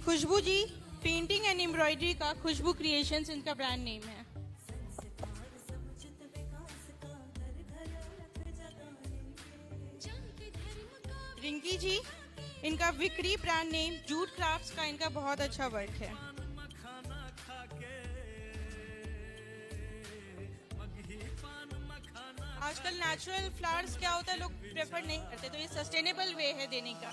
Khushboo ji painting and embroidery का Khushboo creations इनका brand name है। रिंकी जी इनका विक्री ब्रांड नेम, जूट क्राफ्ट्स का इनका बहुत अच्छा वर्क है। आजकल नेचुरल फ्लावर्स क्या होता है लोग प्रेफर नहीं करते, तो ये सस्टेनेबल वे है देने का।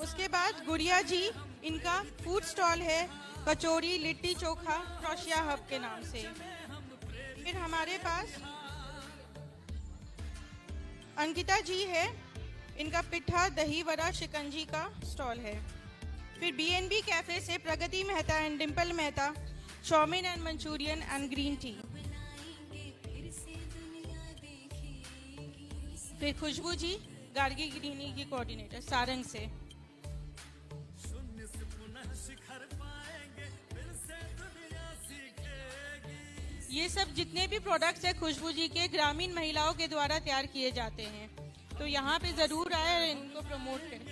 उसके बाद गुड़िया जी इनका फूड स्टॉल है, कचौरी लिट्टी चोखा क्रोशिया हब के नाम से। फिर हमारे पास अंकिता जी है, इनका पिट्ठा दही वड़ा शिकंजी का स्टॉल है। फिर बीएनबी कैफे से Pragati Mehta and Dimple Mehta chow mein and Manchurian and green tea. फिर खुशबू जी गार्गी गिरनी की कोऑर्डिनेटर सारंग से। ये सब जितने भी प्रोडक्ट्स है खुशबू जी के ग्रामीण महिलाओं के द्वारा तैयार किए जाते हैं, तो यहाँ पे जरूर आए और इनको प्रमोट करें।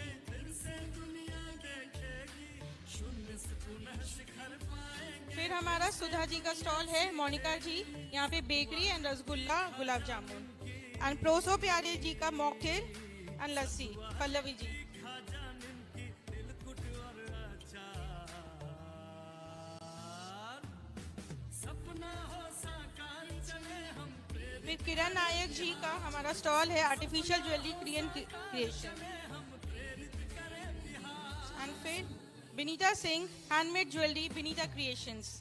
फिर हमारा सुधा जी का स्टॉल है, मोनिका जी यहाँ पे bakery and rasgulla gulab jamun. And proso प्यारे जी का मॉकटेल एंड लस्सी, पल्लवी जी। फिर किरण नायक जी का हमारा स्टॉल है आर्टिफिशियल ज्वेलरी क्रिएशन। एंड फिर Vinita Singh handmade jewellery Vinita creations.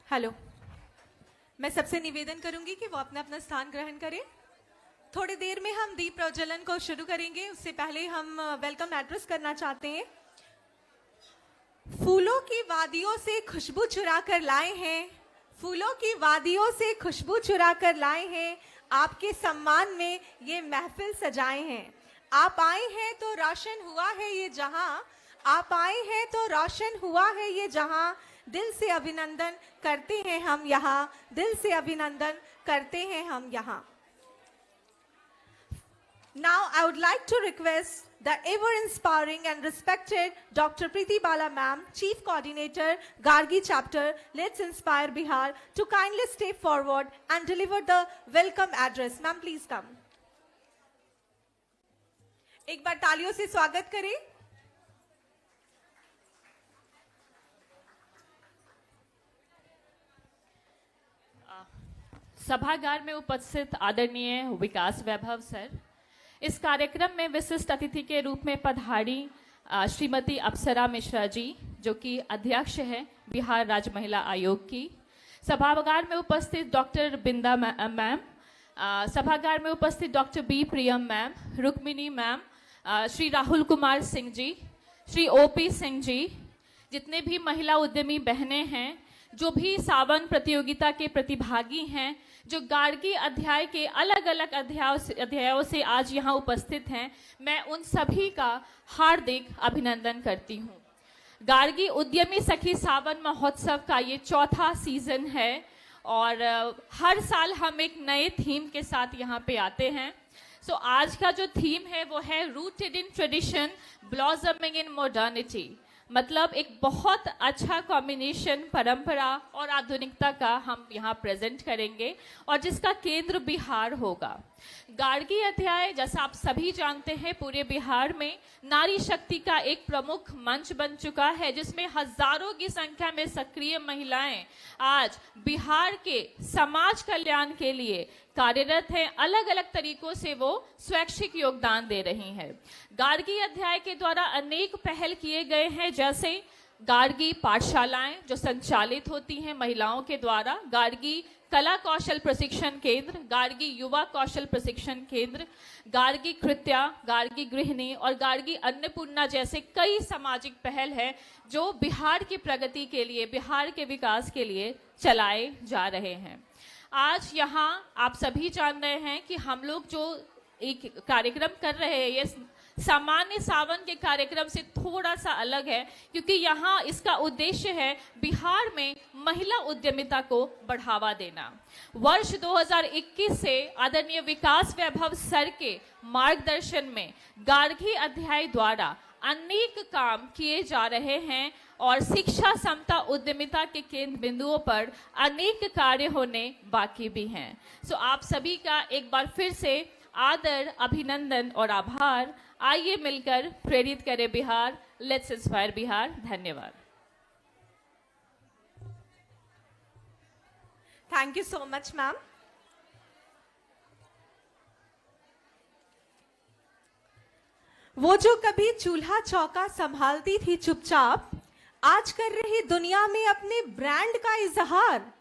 Hello, मैं सबसे निवेदन करूंगी कि वो अपना अपना स्थान ग्रहण करें। थोड़ी देर में हम दीप प्रज्वलन को शुरू करेंगे, उससे पहले हम वेलकम एड्रेस करना चाहते हैं। फूलों की वादियों से खुशबू चुरा कर लाए हैं, फूलों की वादियों से खुशबू चुरा कर लाए हैं, आपके सम्मान में ये महफिल सजाए हैं। आप आए हैं तो रोशन हुआ है ये जहां, आप आए हैं तो रोशन हुआ है ये जहां। दिल से अभिनंदन करते हैं हम यहाँ, दिल से अभिनंदन करते हैं हम यहाँ। Now I would like to request the ever-inspiring and respected Dr. Preeti Bala Ma'am, Chief Coordinator, Gargi Chapter, Let's Inspire Bihar, to kindly step forward and deliver the welcome address. Ma'am, please come. एक बार तालियों से स्वागत करें। सभागार में उपस्थित आदरणीय विकास वैभव sir, इस कार्यक्रम में विशिष्ट अतिथि के रूप में पधारी श्रीमती अप्सरा मिश्रा जी, जो कि अध्यक्ष है बिहार राज्य महिला आयोग की। सभागार में उपस्थित डॉक्टर बिंदा मैम, सभागार में उपस्थित डॉक्टर बी प्रियम ma'am, Rukmini ma'am, Shri Rahul Kumar Singh ji, Shri OP Singh ji, जितने भी महिला उद्यमी बहनें हैं, जो भी सावन प्रतियोगिता के प्रतिभागी हैं, जो गार्गी अध्याय के अलग अलग अध्यायों से आज यहाँ उपस्थित हैं, मैं उन सभी का हार्दिक अभिनंदन करती हूँ। गार्गी उद्यमी सखी सावन महोत्सव का ये चौथा सीजन है और हर साल हम एक नए थीम के साथ यहाँ पे आते हैं। सो आज का जो थीम है वो है rooted in tradition, blossoming in modernity. मतलब एक बहुत अच्छा कॉम्बिनेशन परंपरा और आधुनिकता का हम यहाँ प्रेजेंट करेंगे और जिसका केंद्र बिहार होगा। गार्गी अध्याय जैसा आप सभी जानते हैं पूरे बिहार में नारी शक्ति का एक प्रमुख मंच बन चुका है, जिसमें हजारों की संख्या में सक्रिय महिलाएं आज बिहार के समाज कल्याण के लिए कार्यरत हैं। अलग अलग तरीकों से वो स्वैच्छिक योगदान दे रही हैं। गार्गी अध्याय के द्वारा अनेक पहल किए गए हैं, जैसे गार्गी पाठशालाएं जो संचालित होती हैं महिलाओं के द्वारा, गार्गी कला कौशल प्रशिक्षण केंद्र, गार्गी युवा कौशल प्रशिक्षण केंद्र, गार्गी कृत्या, गार्गी गृहिणी और गार्गी अन्नपूर्णा जैसे कई सामाजिक पहल है जो बिहार की प्रगति के लिए, बिहार के विकास के लिए चलाए जा रहे हैं। आज यहाँ आप सभी जान रहे हैं कि हम लोग जो एक कार्यक्रम कर रहे हैं ये सामान्य सावन के कार्यक्रम से थोड़ा सा अलग है, क्योंकि यहाँ इसका उद्देश्य है बिहार में महिला उद्यमिता को बढ़ावा देना। वर्ष 2021 से आदरणीय विकास वैभव सर के मार्गदर्शन में गार्गी अध्याय द्वारा अनेक काम किए जा रहे हैं और शिक्षा, समता, उद्यमिता के केंद्र बिंदुओं पर अनेक कार्य होने बाकी भी हैं। सो आप सभी का एक बार फिर से आदर, अभिनंदन और आभार। आइए मिलकर प्रेरित करें बिहार, लेट्स इंस्पायर बिहार। धन्यवाद। Thank you so much ma'am. वो जो कभी चूल्हा चौका संभालती थी चुपचाप, आज कर रही दुनिया में अपने ब्रांड का इजहार।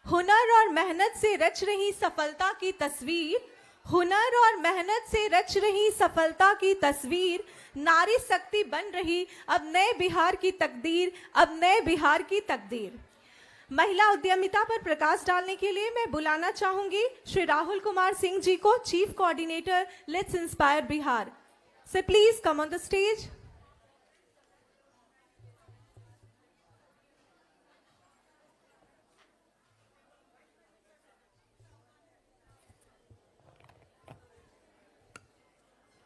हुनर और मेहनत से रच रही सफलता की तस्वीर, हुनर और मेहनत से रच रही सफलता की तस्वीर, नारी शक्ति बन रही अब नए बिहार की तकदीर, अब नए बिहार की तकदीर। महिला उद्यमिता पर प्रकाश डालने के लिए मैं बुलाना चाहूंगी श्री राहुल कुमार सिंह जी को, chief coordinator let's inspire Bihar. So please come on the stage.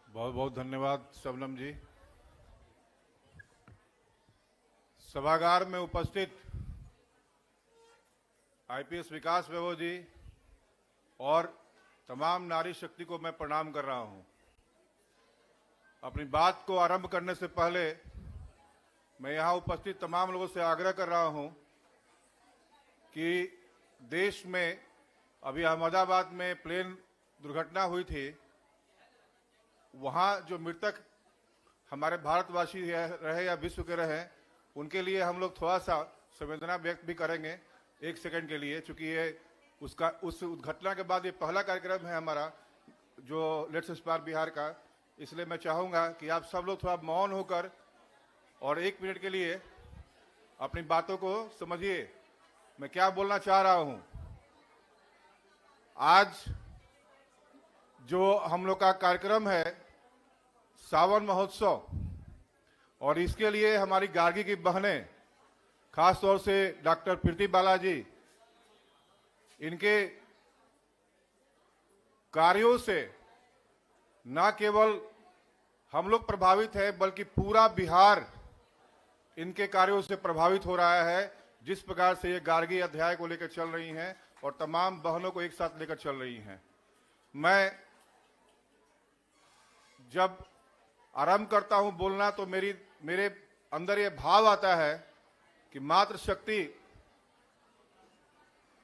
बहुत बहुत धन्यवाद शबनम जी। सभागार में उपस्थित आईपीएस विकास वैभव जी और तमाम नारी शक्ति को मैं प्रणाम कर रहा हूं। अपनी बात को आरंभ करने से पहले मैं यहाँ उपस्थित तमाम लोगों से आग्रह कर रहा हूँ कि देश में अभी अहमदाबाद में प्लेन दुर्घटना हुई थी, वहाँ जो मृतक हमारे भारतवासी रहे या विश्व के रहे, उनके लिए हम लोग थोड़ा सा संवेदना व्यक्त भी करेंगे 1 सेकंड के लिए, चूँकि ये उस घटना के बाद ये पहला कार्यक्रम है हमारा जो लेट्स इंस्पायर बिहार का। इसलिए मैं चाहूँगा कि आप सब लोग थोड़ा मौन होकर और 1 मिनट के लिए अपनी बातों को समझिए मैं क्या बोलना चाह रहा हूँ। आज जो हम लोग का कार्यक्रम है सावन महोत्सव, और इसके लिए हमारी गार्गी की बहनें, खास तौर से डॉक्टर प्रीति बालाजी, इनके कार्यों से न केवल हम लोग प्रभावित हैं बल्कि पूरा बिहार इनके कार्यों से प्रभावित हो रहा है। जिस प्रकार से ये गार्गी अध्याय को लेकर चल रही हैं और तमाम बहनों को एक साथ लेकर चल रही हैं। मैं जब आरंभ करता हूं बोलना तो मेरे अंदर ये भाव आता है कि मातृ शक्ति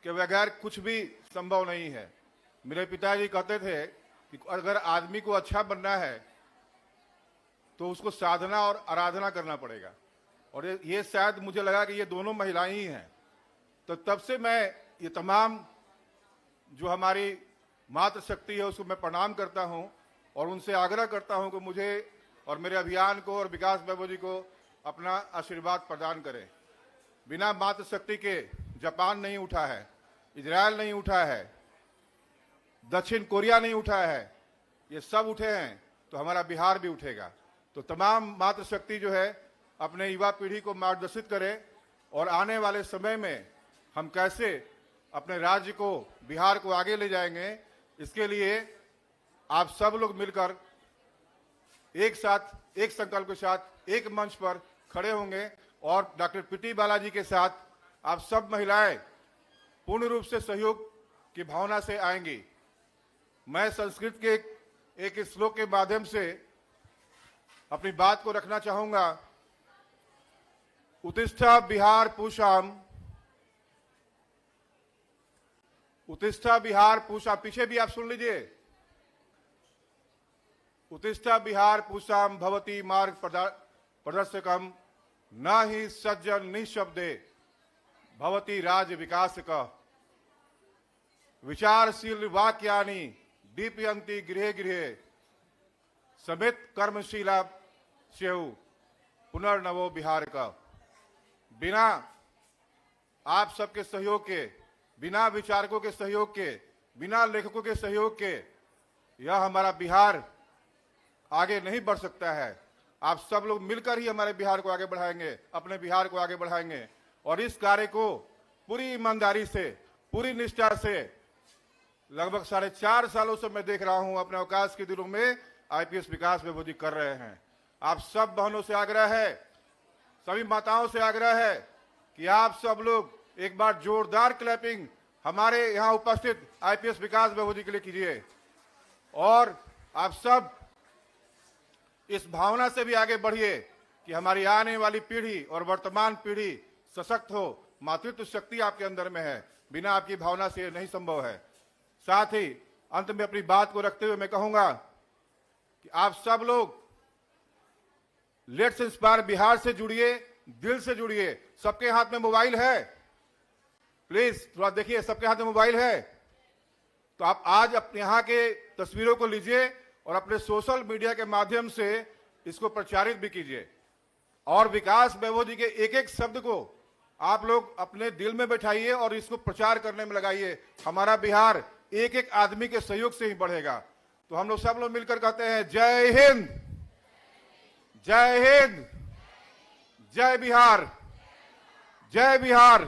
के बगैर कुछ भी संभव नहीं है। मेरे पिताजी कहते थे कि अगर आदमी को अच्छा बनना है तो उसको साधना और आराधना करना पड़ेगा, और ये शायद मुझे लगा कि ये दोनों महिलाएं ही हैं। तो तब से मैं ये तमाम जो हमारी मातृ शक्ति है उसको मैं प्रणाम करता हूं और उनसे आग्रह करता हूं कि मुझे और मेरे अभियान को और विकास वैभव जी को अपना आशीर्वाद प्रदान करें। बिना मातृ शक्ति के जापान नहीं उठा है, इजराइल नहीं उठा है, दक्षिण कोरिया नहीं उठा है, ये सब उठे हैं तो हमारा बिहार भी उठेगा। तो तमाम मातृ शक्ति जो है अपने युवा पीढ़ी को मार्गदर्शित करे और आने वाले समय में हम कैसे अपने राज्य को, बिहार को आगे ले जाएंगे, इसके लिए आप सब लोग मिलकर एक साथ, एक संकल्प के साथ, एक मंच पर खड़े होंगे और डॉक्टर पीटी बालाजी के साथ आप सब महिलाएं पूर्ण रूप से सहयोग की भावना से आएंगी। मैं संस्कृत के एक श्लोक के माध्यम से अपनी बात को रखना चाहूंगा। उत्तिष्ठा बिहार पूषाम, उत्तिष्ठा बिहार पूषा, पीछे भी आप सुन लीजिए। उत्तिष्ठा बिहार पूषाम भवती मार्ग प्रदर्शकम न ही सज्जन निशब्दे भवती राज विकास का। विचारशील वाक्यानि दीपयंती गृहे गृहे समित कर्मशीला स्यु पुनर्नवो बिहार का। बिना आप सबके सहयोग के, बिना विचारकों के सहयोग के, बिना लेखकों के सहयोग के यह हमारा बिहार आगे नहीं बढ़ सकता है। आप सब लोग मिलकर ही हमारे बिहार को आगे बढ़ाएंगे, अपने बिहार को आगे बढ़ाएंगे। और इस कार्य को पूरी ईमानदारी से, पूरी निष्ठा से लगभग 4.5 सालों से मैं देख रहा हूं, अपने अवकाश के दिनों में आईपीएस विकास वैभव जी कर रहे हैं। आप सब बहनों से आग्रह है, सभी माताओं से आग्रह है कि आप सब लोग एक बार जोरदार क्लैपिंग हमारे यहां उपस्थित आईपीएस विकास वैभव जी के लिए कीजिए। और आप सब इस भावना से भी आगे बढ़िए कि हमारी आने वाली पीढ़ी और वर्तमान पीढ़ी सशक्त हो। मातृत्व शक्ति आपके अंदर में है, बिना आपकी भावना से नहीं संभव है। साथ ही अंत में अपनी बात को रखते हुए मैं कहूंगा कि आप सब लोग लेट्स इंस्पायर बिहार से जुड़िए, दिल से जुड़िए। सबके हाथ में मोबाइल है, प्लीज थोड़ा देखिए, सबके हाथ में मोबाइल है। तो आप आज अपने यहाँ के तस्वीरों को लीजिए और अपने सोशल मीडिया के माध्यम से इसको प्रचारित भी कीजिए। और विकास वैभव जी के एक एक शब्द को आप लोग अपने दिल में बैठाइए और इसको प्रचार करने में लगाइए। हमारा बिहार एक एक आदमी के सहयोग से ही बढ़ेगा। तो हम लोग सब लोग मिलकर कहते हैं जय हिंद, जय हिंद, जय बिहार, जय बिहार।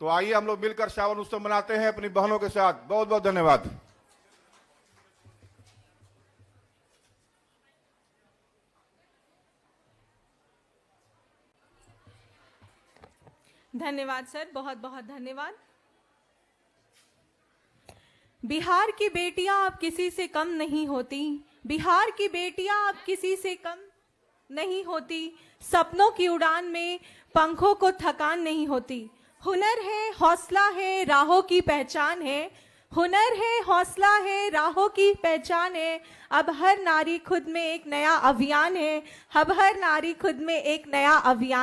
तो आइए हम लोग मिलकर श्रावण उत्सव मनाते हैं अपनी बहनों के साथ। बहुत बहुत धन्यवाद। धन्यवाद सर, बहुत बहुत धन्यवाद। बिहार की बेटियां अब किसी से कम नहीं होती, बिहार की बेटियां अब किसी से कम नहीं होती। सपनों की उड़ान में पंखों को थकान नहीं होती। हुनर है, हौसला है, राहों की पहचान है। हुनर है, हौसला है, राहों की पहचान है। अब हर नारी खुद में एक नया अभियान है। अब हर नारी खुद में एक नया अभियान